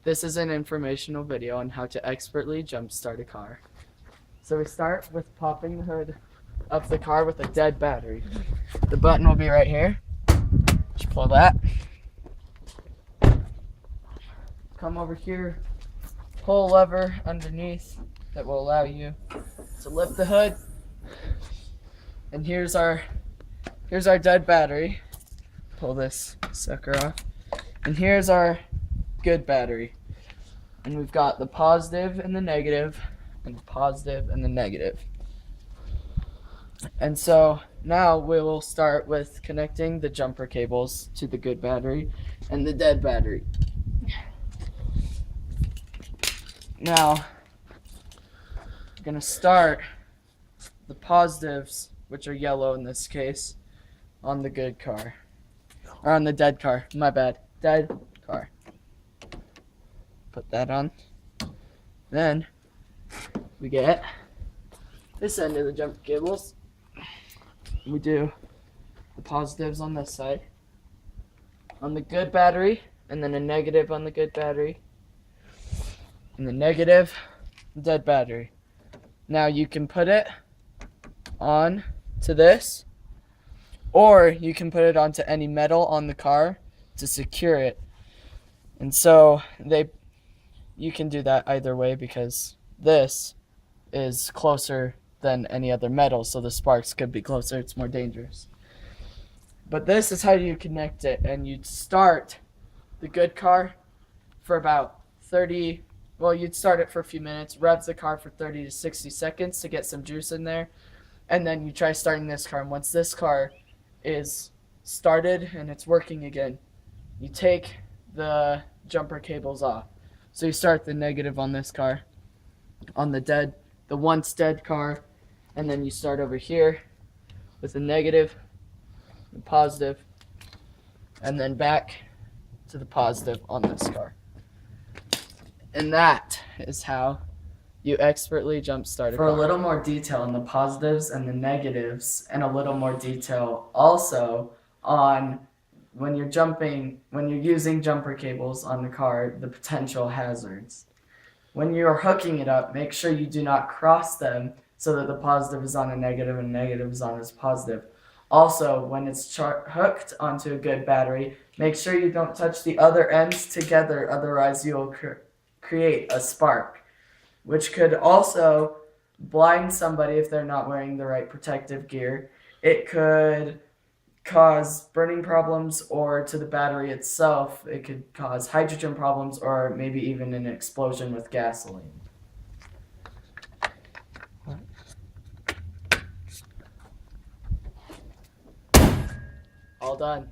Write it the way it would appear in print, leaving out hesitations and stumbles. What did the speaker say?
This is an informational video on how to expertly jumpstart a car. So we start with popping the hood of the car with a dead battery. The button will be right here. Just pull that. Come over here, pull a lever underneath that will allow you to lift the hood. And here's our dead battery. Pull this sucker off. And here's our good battery. And we've got the positive and the negative, and the positive and the negative. And so now we will start with connecting the jumper cables to the good battery and the dead battery. Now, we're going to start the positives, which are yellow in this case, on the good car. Or on the dead car, my bad. Dead car. Put that on. Then we get this end of the jumper cables. We do the positives on this side, on the good battery, and then a negative on the good battery, and the negative dead battery. Now you can put it on to this, or you can put it onto any metal on the car to secure it. And so you can do that either way, because this is closer than any other metal, so the sparks could be closer. It's more dangerous. But this is how you connect it, and you'd start the good car for about 30, well, you'd start it for a few minutes, rev the car for 30 to 60 seconds to get some juice in there, and then you try starting this car. And once this car is started and it's working again, you take the jumper cables off. So you start the negative on this car, on the once dead car, and then you start over here with the negative, the positive, and then back to the positive on this car. And that is how you expertly jumpstart a car. For a little more detail on the positives and the negatives, and a little more detail also on when you're using jumper cables on the car, the potential hazards. When you're hooking it up, make sure you do not cross them so that the positive is on a negative and negative is on a positive. Also, when it's hooked onto a good battery, make sure you don't touch the other ends together, otherwise you'll create a spark, which could also blind somebody if they're not wearing the right protective gear. It could cause burning problems, or to the battery itself, it could cause hydrogen problems, or maybe even an explosion with gasoline. All done.